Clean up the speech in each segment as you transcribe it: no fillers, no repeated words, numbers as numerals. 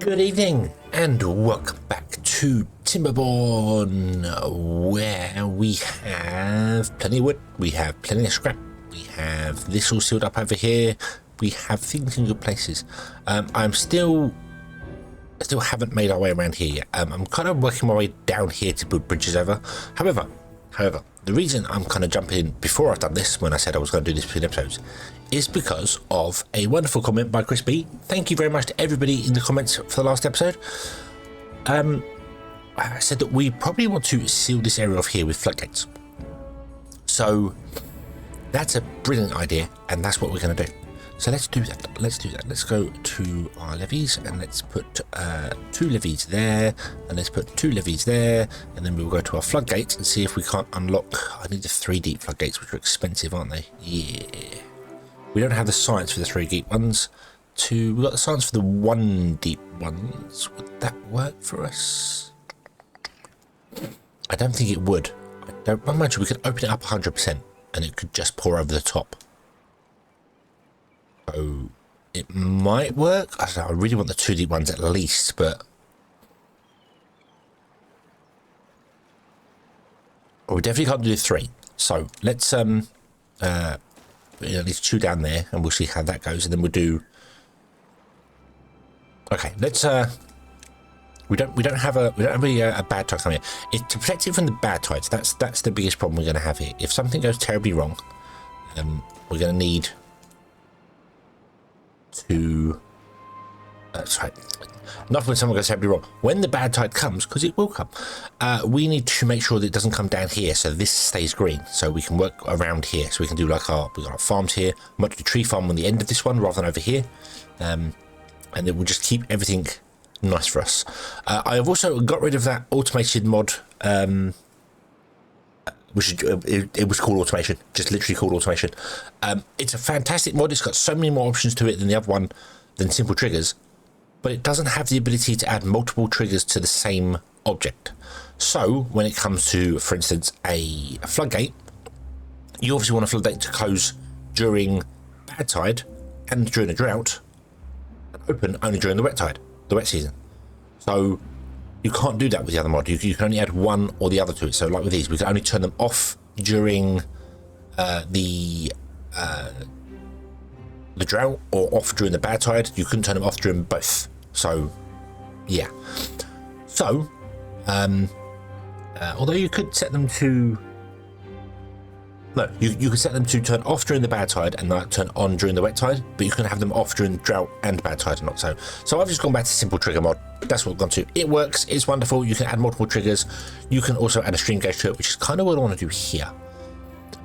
Good evening and welcome back to Timberborn, where we have plenty of wood, we have plenty of scrap, we have this all sealed up over here, we have things in good places. I still haven't made our way around here yet. I'm kind of working my way down here to build bridges over. However, the reason I'm kind of jumping in before I've done this, when I said I was going to do this between episodes, is because of a wonderful comment by Chris B. Thank you very much to everybody in the comments for the last episode. I said that we probably want to seal this area off here with floodgates. So that's a brilliant idea, and that's what we're going to do. So let's do that. Let's go to our levees and let's put 2 levees there, and let's put 2 levees there, and then we'll go to our floodgates and see if we can't unlock. I need the 3 deep floodgates, which are expensive, aren't they? Yeah. We don't have the science for the 3 deep ones. We've got the science for the 1 deep ones. Would that work for us? I don't think it would. I don't imagine we could open it up 100% and it could just pour over the top. So it might work. I don't know. I really want the 2 deep ones at least, but we definitely can't do the 3. So let's let's chew down there and we'll see how that goes, and then we'll do. Okay, let's we don't have a bad tide coming here. It's to protect it from the bad tides. That's the biggest problem we're going to have here. If something goes terribly wrong, we're going to need to sorry, not when someone goes terribly wrong. When the bad tide comes, because it will come, we need to make sure that it doesn't come down here, so this stays green, so we can work around here. So we can do like we got our farms here. I might do a tree farm on the end of this one rather than over here, and it will just keep everything nice for us. I have also got rid of that automated mod, which it was called automation, just literally called automation. It's a fantastic mod. It's got so many more options to it than the other one, than simple triggers, but it doesn't have the ability to add multiple triggers to the same object. So when it comes to, for instance, a floodgate, you obviously want a floodgate to close during bad tide and during a drought, and open only during the wet tide, the wet season. So you can't do that with the other mod. You can only add one or the other to it. So like with these, we can only turn them off during the drought, or off during the bad tide. You couldn't turn them off during both. So yeah. So although you could set them to, no, you could set them to turn off during the bad tide and like turn on during the wet tide, but you can have them off during drought and bad tide or not. So I've just gone back to simple trigger mod. That's what I've gone to. It works. It's wonderful. You can add multiple triggers. You can also add a stream gauge to it, which is kind of what I want to do here.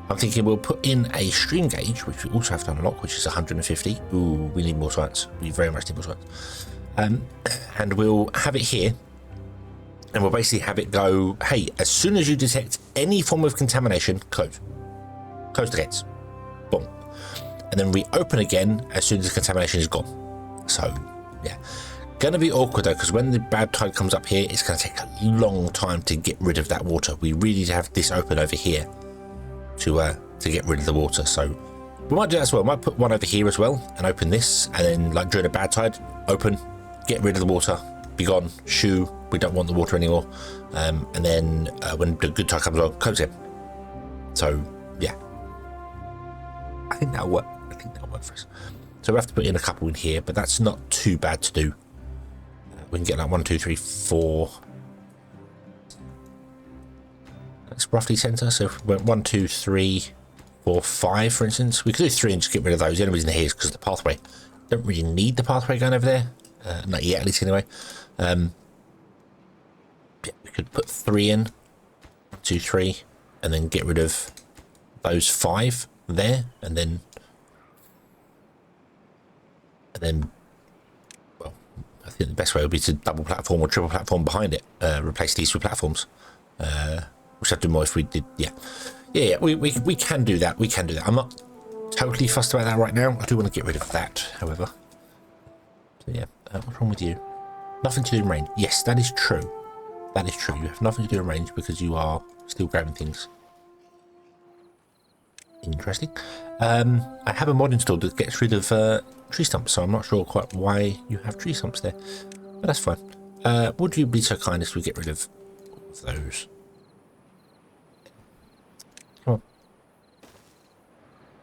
I'm thinking we'll put in a stream gauge, which we also have to unlock, which is 150. Ooh, we need more science. We very much need more science. And we'll have it here, and we'll basically have it go, hey, as soon as you detect any form of contamination, close the gates, boom, and then reopen again as soon as the contamination is gone. So yeah, gonna be awkward though, because when the bad tide comes up here, it's gonna take a long time to get rid of that water. We really need to have this open over here to get rid of the water. So we might do that as well. We might put one over here as well and open this, and then like during a bad tide, open, get rid of the water, be gone, shoo, we don't want the water anymore, and then when the good tide comes along, close it. So yeah, I think that'll work. For us. So we have to put in a couple in here, but that's not too bad to do. We can get like 1, 2, 3, 4. That's roughly centre. So if we went 1, 2, 3, 4, 5, for instance, we could do 3 and just get rid of those. The only reason here is because of the pathway. Don't really need the pathway going over there, not yet, at least anyway. Yeah, we could put 3 in, 1, 2, 3, and then get rid of those 5 there, and then well, I think the best way would be to double platform or triple platform behind it, replace these 2 platforms, which I'd do more if we did. Yeah, we can do that. I'm not totally fussed about that right now. I do want to get rid of that, however. So yeah, what's wrong with you? Nothing to do in range. Yes, that is true. You have nothing to do in range because you are still grabbing things. Interesting. I have a mod installed that gets rid of tree stumps, so I'm not sure quite why you have tree stumps there. But that's fine. Would you be so kind as to get rid of those? Come on.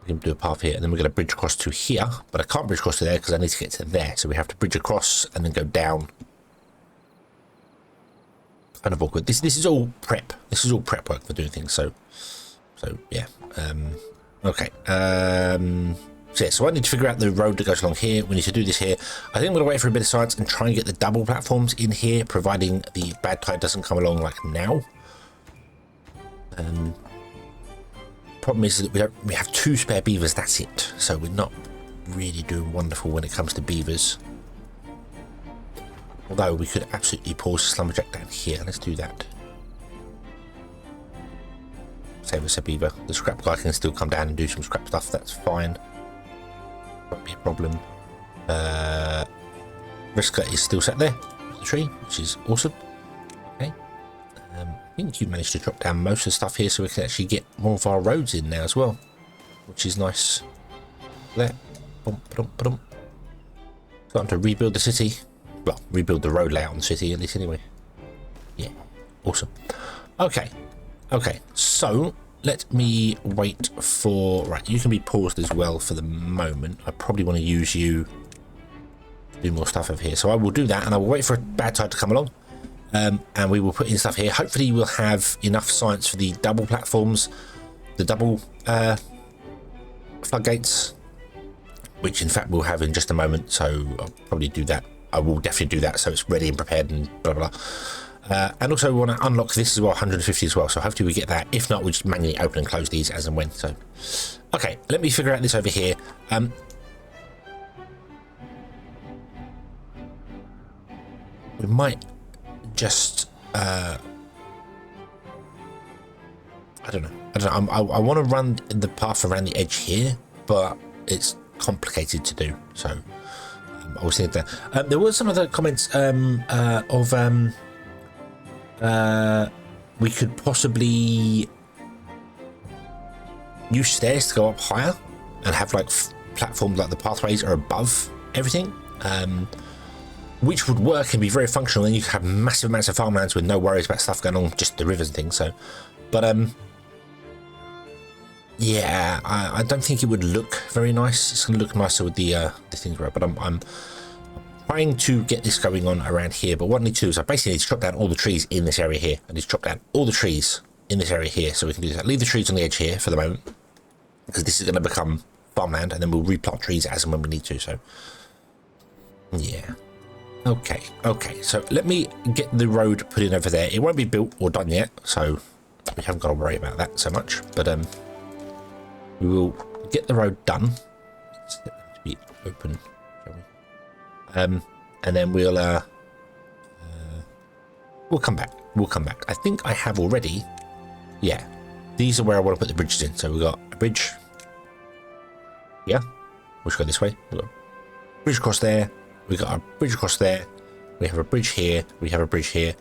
We can do a path here, and then we're going to bridge across to here, but I can't bridge across to there because I need to get to there, so we have to bridge across and then go down. Kind of awkward. This is all prep. This is all prep work for doing things. So yeah. Okay. So yeah, so I need to figure out the road that goes along here. We need to do this here. I think I'm going to wait for a bit of science and try and get the double platforms in here, providing the bad tide doesn't come along like now. Problem is that we have 2 spare beavers. That's it. So we're not really doing wonderful when it comes to beavers. Although we could absolutely pause the lumberjack down here. Let's do that. Save us a beaver. The scrap guy can still come down and do some scrap stuff. That's fine. Won't be a problem. Risker is still sat there at the tree, which is awesome. Okay. I think you managed to drop down most of the stuff here so we can actually get more of our roads in now as well, which is nice. There. Starting to rebuild the city. Well, rebuild the road layout on the city at least anyway. Yeah, awesome. Okay, so let me wait for... Right, you can be paused as well for the moment. I probably want to use you to do more stuff over here. So I will do that, and I will wait for a bad tide to come along. And we will put in stuff here. Hopefully we'll have enough science for the double platforms, the double floodgates, which in fact we'll have in just a moment. So I'll probably do that. I will definitely do that so it's ready and prepared and blah blah blah. And also we want to unlock this as well, 150 as well, so hopefully we get that. If not, we just manually open and close these as and when. So okay, let me figure out this over here. We might just I don't know. I want to run the path around the edge here, but it's complicated to do, so I was thinking that there were some other comments of we could possibly use stairs to go up higher and have like platforms, like the pathways are above everything, which would work and be very functional. Then you could have massive amounts of farmlands with no worries about stuff going on, just the rivers and things. So, but yeah, I don't think it would look very nice. It's going to look nicer with the things around, but I'm trying to get this going on around here. But what I need to do is I basically need to chop down all the trees in this area here. I need to chop down all the trees in this area here, so we can do that. Leave the trees on the edge here for the moment, because this is going to become farmland, and then we'll replant trees as and when we need to. So yeah, okay, so let me get the road put in over there. It won't be built or done yet, so we haven't got to worry about that so much, but we will get the road done. Let's get that to be open, shall we? And then we'll come back. I think I have already. Yeah, these are where I want to put the bridges in. So we've got a bridge. Yeah, we'll just go this way. We've got a bridge across there. We've got a bridge across there. We have a bridge here. We have a bridge here.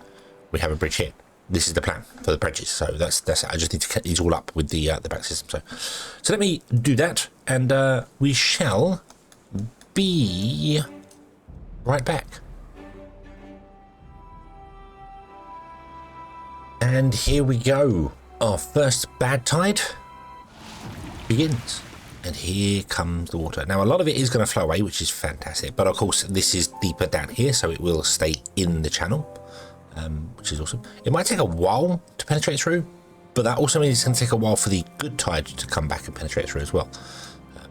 We have a bridge here. This is the plan for the bridges. So that's it. I just need to cut these all up with the back system. So let me do that, and we shall be right back. And here we go. Our first bad tide begins. And here comes the water. Now, a lot of it is going to flow away, which is fantastic. But of course, this is deeper down here, so it will stay in the channel, which is awesome. It might take a while to penetrate through, but that also means it's going to take a while for the good tide to come back and penetrate through as well.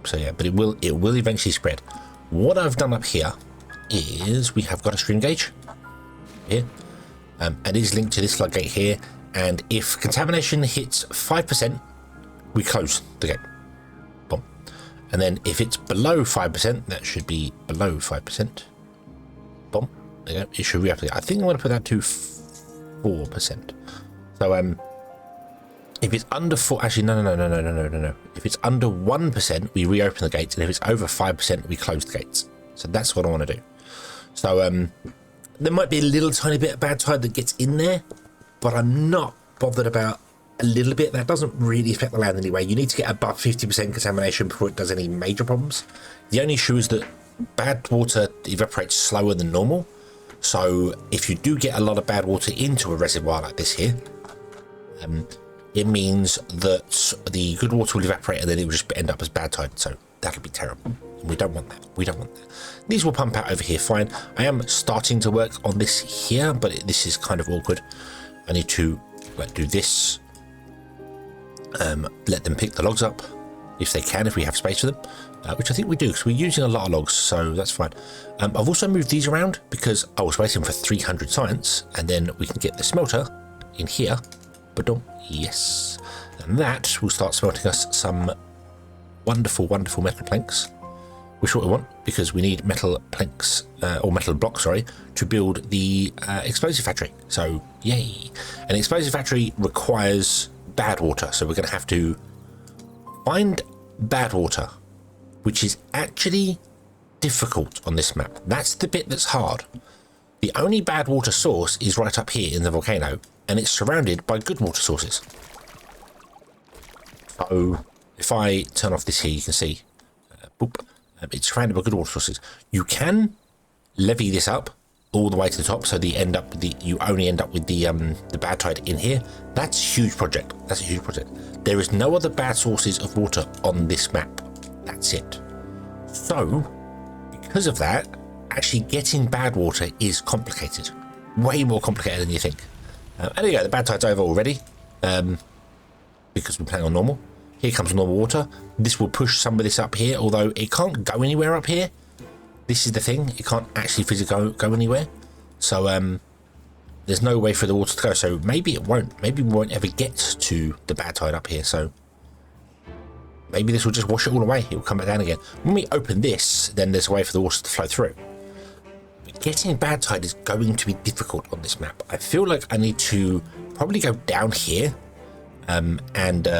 So yeah, but it will eventually spread. What I've done up here is we have got a stream gauge here. It is linked to this floodgate here, and if contamination hits 5%, we close the gate. Boom. And then if it's below 5%, that should be below 5%. Boom. There you go. It should reapply. I think I'm going to put that to 4%. So if it's under 4, actually no. If it's under 1%, we reopen the gates, and if it's over 5%, we close the gates. So that's what I want to do. So there might be a little tiny bit of bad tide that gets in there, but I'm not bothered about a little bit. That doesn't really affect the land anyway. You need to get above 50% contamination before it does any major problems. The only issue is that bad water evaporates slower than normal, So if you do get a lot of bad water into a reservoir like this here, it means that the good water will evaporate and then it will just end up as bad tide. So that'll be terrible. We don't want that. We don't want that. These will pump out over here fine. I am starting to work on this here, but this is kind of awkward. I need to do this. Let them pick the logs up if they can, if we have space for them, which I think we do because we're using a lot of logs, so that's fine. I've also moved these around because I was waiting for 300 science, and then we can get the smelter in here. But yes, and that will start smelting us some wonderful, wonderful metal planks, which is what we want because we need metal planks or metal blocks, sorry, to build the explosive factory. So yay! An explosive factory requires bad water, so we're going to have to find bad water, which is actually difficult on this map. That's the bit that's hard. The only bad water source is right up here in the volcano, and it's surrounded by good water sources. So if I turn off this here, you can see it's surrounded by good water sources. You can levy this up all the way to the top, so you only end up with the bad tide in here. That's a huge project. That's a huge project. There is no other bad sources of water on this map. That's it. So because of that, actually getting bad water is complicated. Way more complicated than you think. And there you go, the bad tide's over already, because we're playing on normal. Here comes normal water. This will push some of this up here, although it can't go anywhere up here. This is the thing, it can't actually physically go anywhere. So there's no way for the water to go. So maybe it won't. Maybe we won't ever get to the bad tide up here. So maybe this will just wash it all away. It will come back down again. When we open this, then there's a way for the water to flow through. But getting bad tide is going to be difficult on this map. I feel like I need to probably go down here and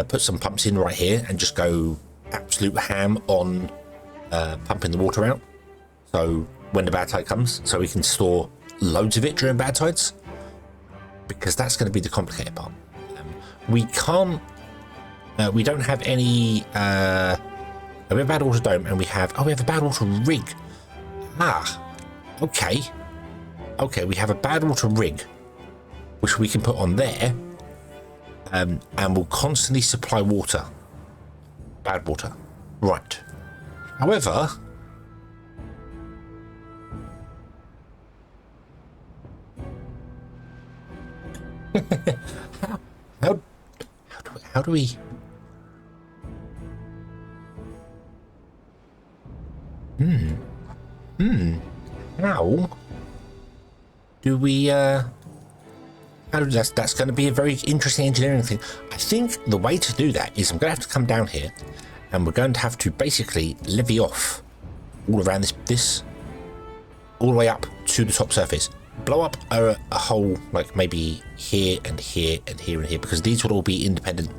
put some pumps in right here and just go absolute ham on pumping the water out. So when the bad tide comes, so we can store loads of it during bad tides, because that's going to be the complicated part. We can't, we don't have any, we have a bad water dome, and we have a bad water rig. Okay, we have a bad water rig, which we can put on there, and will constantly supply water. Bad water, right. However, how do we how do we that's going to be a very interesting engineering thing. I think the way to do that is I'm going to have to come down here, and we're going to have to basically levy off all around this all the way up to the top surface. Blow up a hole like maybe here and here and here and here, because these would all be independent.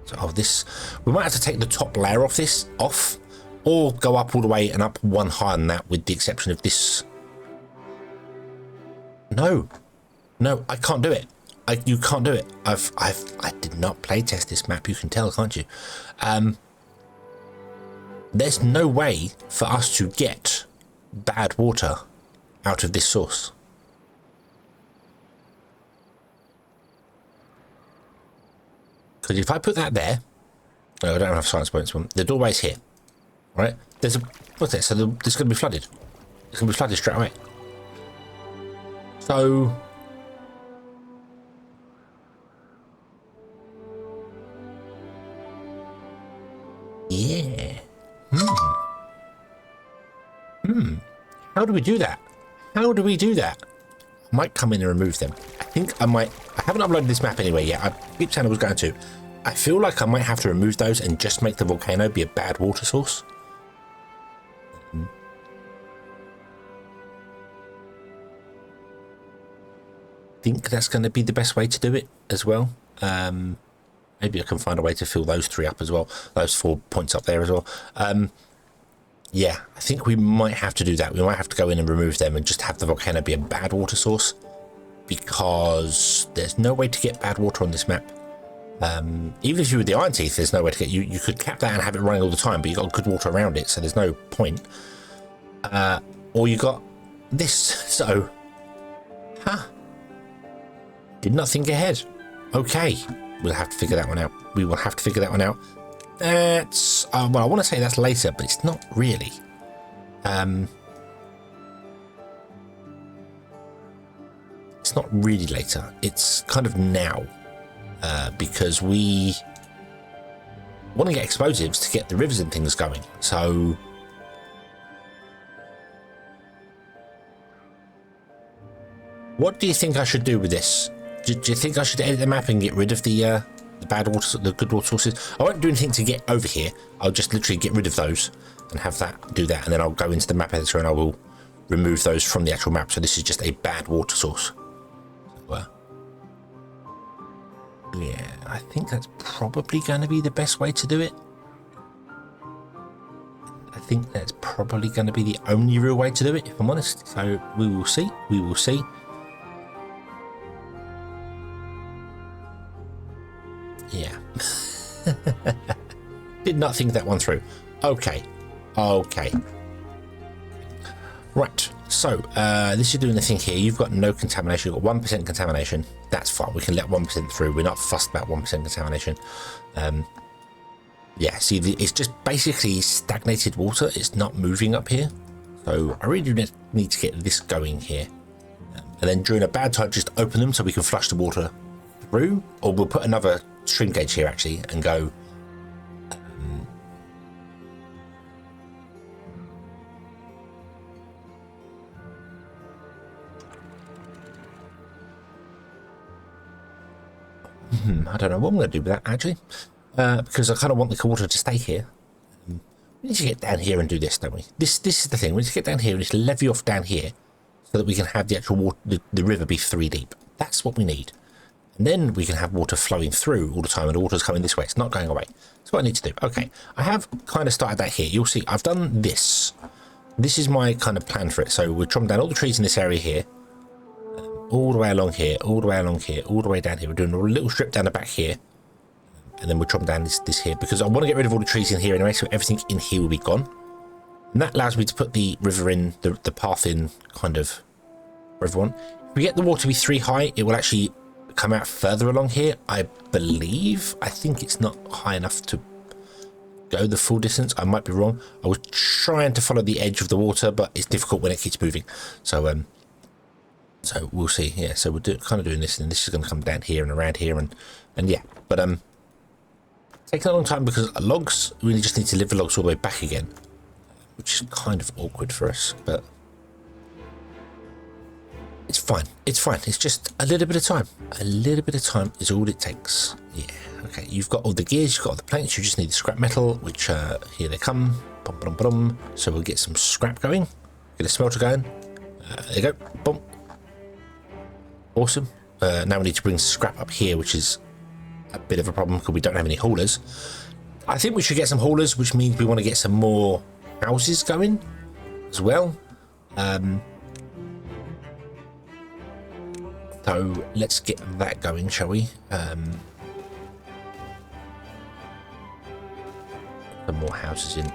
So this, we might have to take the top layer of this off, or go up all the way and up one higher than that, with the exception of this. No, I can't do it. You can't do it. I did not play test this map. You can tell, can't you? There's no way for us to get bad water out of this source. Because if I put that there, no, I don't have science points. The doorway's here, right? There's a, what's that? So it's going to be flooded. It's going to be flooded straight away. So yeah. How do we do that? How do we do that? I might come in and remove them. I think I might. I haven't uploaded this map anyway yet. I keep saying I was going to. I feel like I might have to remove those and just make the volcano be a bad water source. I think that's going to be the best way to do it as well. Maybe I can find a way to fill those 3 up as well. Those 4 points up there as well. Yeah, I think we might have to do that. We might have to go in and remove them and just have the volcano be a bad water source, because there's no way to get bad water on this map. Even if you were the Iron Teeth, there's no way to get you could cap that and have it running all the time, but you got good water around it, so there's no point. Or you got this. So Did not think ahead. Okay, we'll have to figure that one out. We will have to figure that one out. That's well, I want to say that's later, but it's not really. It's not really later. It's kind of now, because we want to get explosives to get the rivers and things going. So what do you think I should do with this? Do you think I should edit the map and get rid of the bad water, the good water sources? I won't do anything to get over here. I'll just literally get rid of those and have that do that, and then I'll go into the map editor and I will remove those from the actual map. So this is just a bad water source. So, yeah, I think that's probably going to be the best way to do it. I think that's probably going to be the only real way to do it, if I'm honest. So we will see. We will see. Yeah. Did not think that one through. Okay. Okay. Right. So this is doing the thing here. You've got no contamination. You've got 1% contamination. That's fine. We can let 1% through. We're not fussed about 1% contamination. Yeah, see, it's just basically stagnated water. It's not moving up here. So I really do need to get this going here. And then during a bad tide, just open them so we can flush the water through. Or we'll put another stream gauge here actually and go I don't know what I'm going to do with that actually, because I kind of want the water to stay here. We need to get down here and do this, don't we? This is the thing. We need to get down here and just levy off down here so that we can have the actual water, the river be 3 deep. That's what we need. And then we can have water flowing through all the time, and the water's coming this way. It's not going away. That's what I need to do. Okay, I have kind of started that here. You'll see I've done this. This is my kind of plan for it. So we're chopping down all the trees in this area here, all the way along here, all the way along here, all the way down here. We're doing a little strip down the back here, and then we're chopping down this here, because I want to get rid of all the trees in here anyway, so everything in here will be gone. And that allows me to put the river in, the path in, kind of, for everyone. If we get the water to be 3 high, it will actually come out further along here, I believe. I think it's not high enough to go the full distance. I might be wrong. I was trying to follow the edge of the water, but it's difficult when it keeps moving. So so we'll see. Yeah, so we're kind of doing this, and this is going to come down here and around here, and yeah. But taking a long time because logs, we really just need to live the logs all the way back again, which is kind of awkward for us, but it's fine. It's fine. It's just a little bit of time. A little bit of time is all it takes. Yeah. Okay. You've got all the gears. You've got all the planks. You just need the scrap metal, which here they come. Bum, bum, bum. So we'll get some scrap going. Get a smelter going. There you go. Boom. Awesome. Now we need to bring scrap up here, which is a bit of a problem because we don't have any haulers. I think we should get some haulers, which means we want to get some more houses going as well. So let's get that going, shall we? Some more houses in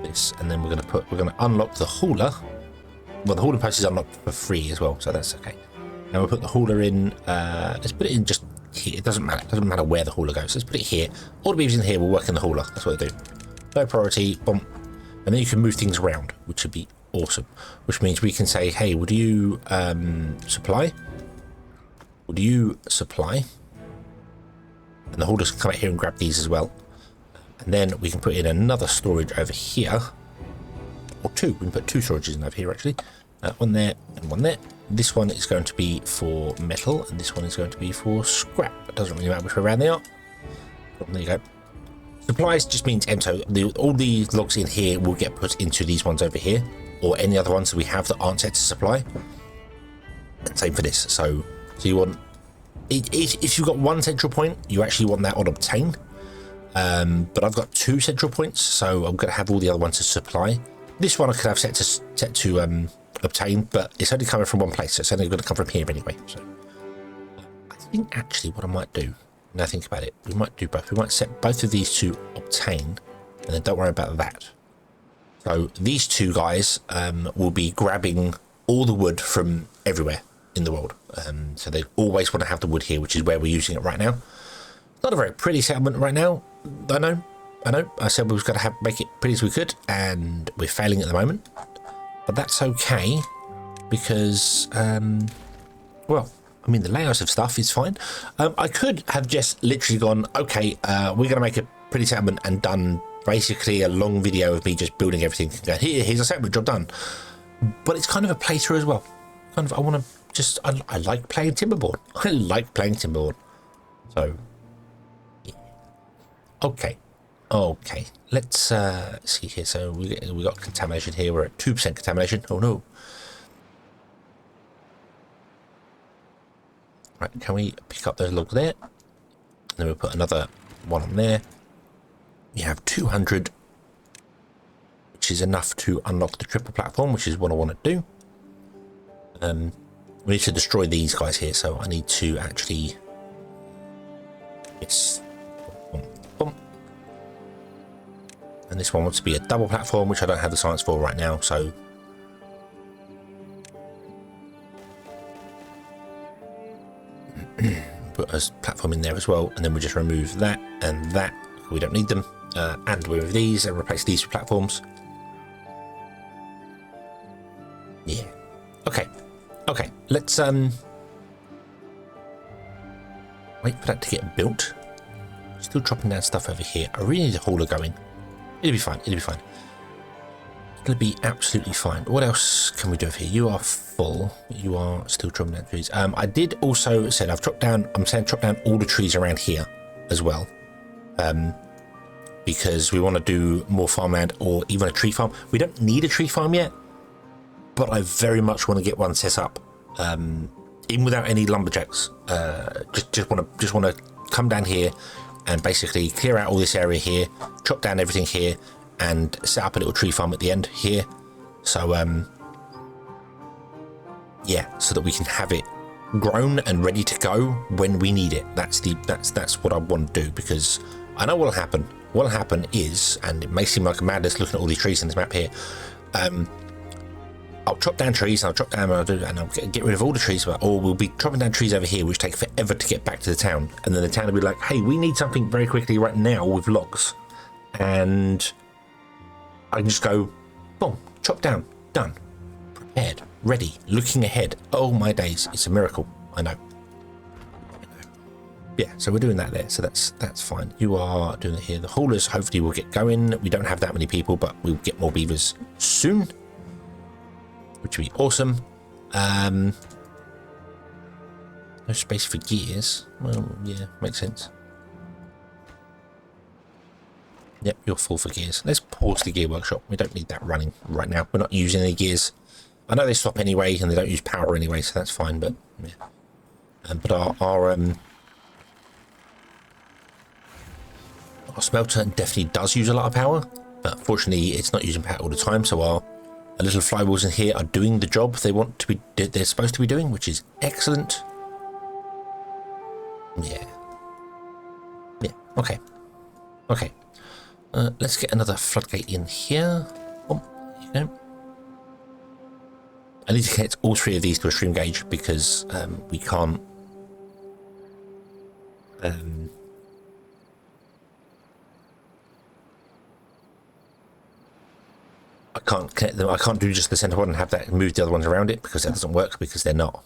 this, and then we're going to unlock the hauler. Well, the hauling post is unlocked for free as well, so that's okay. And we'll put the hauler in. Let's put it in just here. It doesn't matter. It doesn't matter where the hauler goes. Let's put it here. All the beavers in here will work in the hauler. That's what they do. Low priority. Boom. And then you can move things around, which would be awesome. Which means we can say, hey, would you supply? Would you supply? And the haulers can come out here and grab these as well. And then we can put in another storage over here. Or 2. We can put 2 storages in over here actually. One there and one there. This one is going to be for metal, and this one is going to be for scrap. It doesn't really matter which way around they are. There you go. Supplies just means so all the logs in here will get put into these ones over here, or any other ones that we have that aren't set to supply. And same for this. So you want if you've got 1 central point, you actually want that on obtain. But I've got 2 central points, so I'm going to have all the other ones to supply. This one I could have set to obtain, but it's only coming from one place, so it's only going to come from here anyway. So I think actually what I might do, now I think about it, we might do both. We might set both of these to obtain, and then don't worry about that. So these 2 guys will be grabbing all the wood from everywhere in the world. So they always want to have the wood here, which is where we're using it right now. Not a very pretty settlement right now. I know. I said we was going to make it pretty as we could, and we're failing at the moment. But that's okay, because, well, I mean, the layout of stuff is fine. I could have just literally gone, okay, we're going to make a pretty settlement and done basically a long video of me just building everything. Here's a settlement, job done. But it's kind of a playthrough as well. Kind of, I want to just, I like playing Timberborn. I like playing Timberborn. So, yeah. Okay. Let's see here. So we got contamination here. We're at 2% contamination. Oh no. Right, can we pick up those logs there? And then we'll put another one on there. We have 200, which is enough to unlock the triple platform, which is what I want to do. We need to destroy these guys here, so I need to actually... Yes. Boom. And this one wants to be a double platform, which I don't have the science for right now, so... Put a platform in there as well, and then we just remove that and that. We don't need them. And we remove these and replace these with platforms. Yeah. Okay. Let's wait for that to get built. Still dropping down stuff over here. I really need a hauler going. It'll be fine. It'll be absolutely fine. What else can we do over here? You are full. You are still chopping down trees. I did also said I've chopped down. I'm saying chop down all the trees around here as well, because we want to do more farmland or even a tree farm. We don't need a tree farm yet, but I very much want to get one set up, even without any lumberjacks. Just want to come down here and basically clear out all this area here, chop down everything here, and set up a little tree farm at the end here. So yeah, so that we can have it grown and ready to go when we need it. That's what I want to do, because I know what'll happen. What'll happen is, and it may seem like a madness looking at all these trees in this map here, I'll chop down trees, and I'll get rid of all the trees, or we'll be chopping down trees over here, which take forever to get back to the town, and then the town will be like, hey, we need something very quickly right now with logs, and I can just go, boom, chop down, done, prepared, ready, looking ahead. Oh my days, it's a miracle. I know. Yeah, so we're doing that there, so that's fine. You are doing it here. The haulers hopefully will get going. We don't have that many people, but we'll get more beavers soon, which would be awesome. No space for gears. Well, yeah, makes sense. Yep, you're full for gears. Let's pause the gear workshop. We don't need that running right now. We're not using any gears. I know they stop anyway, and they don't use power anyway, so that's fine. But yeah, but our smelter definitely does use a lot of power, but fortunately, it's not using power all the time. So our little flywheels in here are doing the job they want to be. They're supposed to be doing, which is excellent. Yeah. Okay. Let's get another floodgate in here. Oh, you know. I need to connect all three of these to a stream gauge, because we can't. I can't connect them. I can't do just the center one and have that move the other ones around it, because that doesn't work, because they're not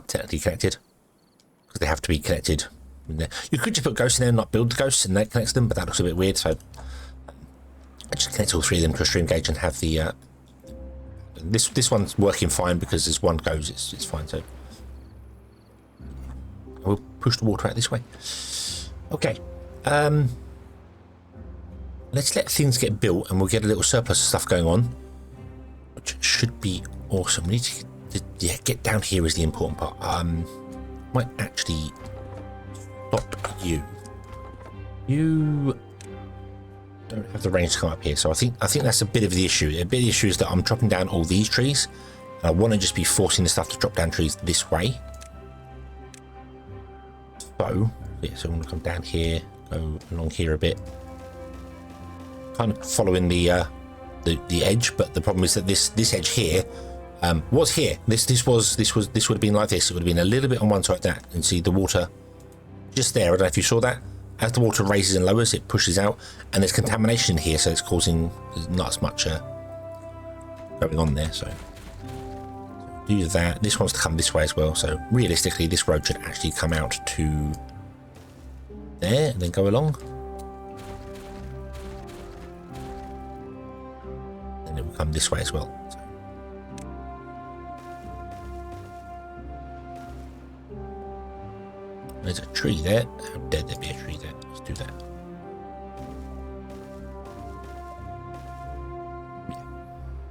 technically connected, because they have to be connected. You could just put ghosts in there and not build the ghosts, and that connects them, but that looks a bit weird. So I just connect all three of them to a stream gauge and have the this one's working fine, because as one goes, it's fine. So we'll push the water out this way. Okay. Let's let things get built, and we'll get a little surplus of stuff going on, which should be awesome. We need to get down here is the important part. Might actually stop you. You don't have the range to come up here, so I think that's a bit of the issue. A bit of the issue is that I'm chopping down all these trees, and I want to just be forcing the stuff to drop down trees this way. So yeah, so I'm going to come down here, go along here a bit, kind of following the edge, but the problem is that this edge here What's here? This would have been like this. It would have been a little bit on one side like that, and see the water just there. I don't know if you saw that. As the water raises and lowers, it pushes out, and there's contamination here, so it's causing not as much going on there. So do that. This wants to come this way as well. So realistically, this road should actually come out to there and then go along. And it will come this way as well. So. There's a tree there. How dare there be a tree there? Let's do that. Yeah,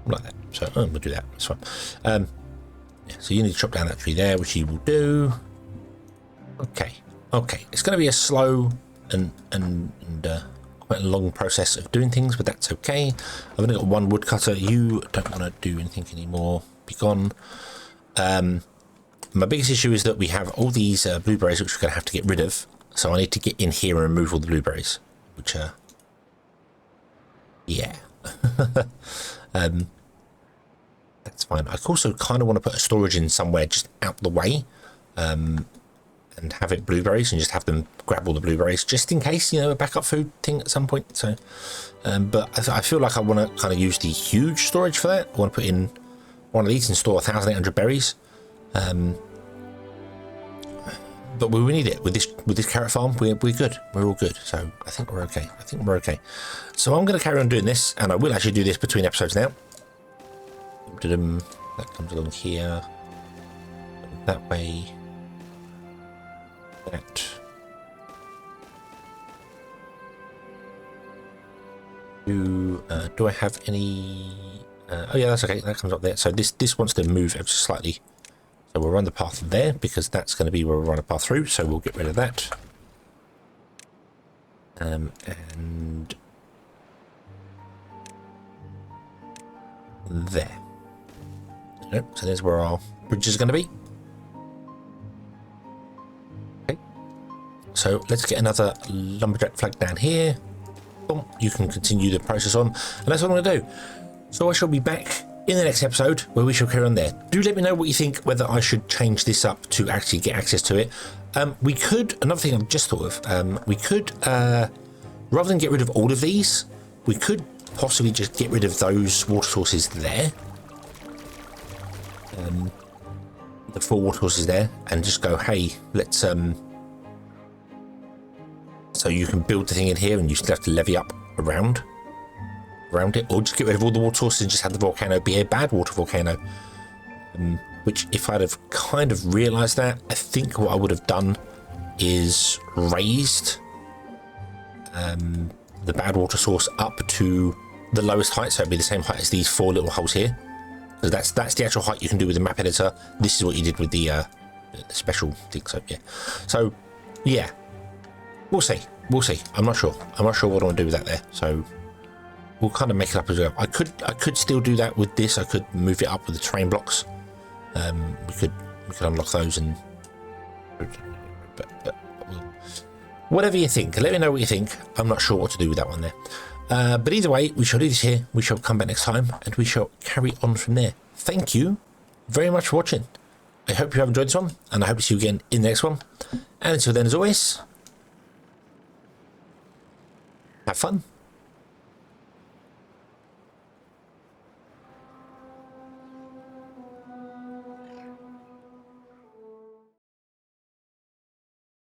like that. So we'll do that. That's fine. Yeah, so you need to chop down that tree there, which you will do. Okay. Okay. It's going to be a slow and quite a long process of doing things, but that's okay. I've only got one woodcutter. You don't want to do anything anymore. Be gone. My biggest issue is that we have all these blueberries which we're going to have to get rid of. So I need to get in here and remove all the blueberries, which yeah. That's fine. I also kind of want to put a storage in somewhere just out the way, and have it blueberries and just have them grab all the blueberries just in case, you know, a backup food thing at some point. So, but I feel like I want to kind of use the huge storage for that. I want to put in one of these and store 1,800 berries. But we need it with this carrot farm. We're good. We're all good. So I think we're okay. I think we're okay. So I'm going to carry on doing this, and I will actually do this between episodes now. That comes along here. That way. That. Do I have any? Oh yeah, that's okay. That comes up there. So this wants to move ever so slightly. So we'll run the path there because that's going to be where we'll run a path through. So we'll get rid of that. And there. Nope. So there's where our bridge is going to be. Okay. So let's get another lumberjack flag down here. Boom. You can continue the process on, and that's what I'm going to do. So I shall be back in the next episode where we shall carry on there. Do let me know what you think, whether I should change this up to actually get access to it. We could, another thing I've just thought of, we could, rather than get rid of all of these, we could possibly just get rid of those water sources there. The 4 water sources there, and just go, hey, let's, so you can build the thing in here and you still have to levy up around it, or just get rid of all the water sources and just have the volcano be a badwater volcano. Which, if I'd have kind of realised that, I think what I would have done is raised the badwater source up to the lowest height, so it'd be the same height as these 4 little holes here. So that's the actual height you can do with the map editor. This is what you did with the special thing. So yeah, so yeah, we'll see. I'm not sure what I want to do with that there. So. We'll kind of make it up as well. I could still do that with this. I could move it up with the terrain blocks. We could unlock those and. But whatever you think, let me know what you think. I'm not sure what to do with that one there. But either way, we shall do this here. We shall come back next time, and we shall carry on from there. Thank you very much for watching. I hope you have enjoyed this one, and I hope to see you again in the next one. And until then, as always, have fun.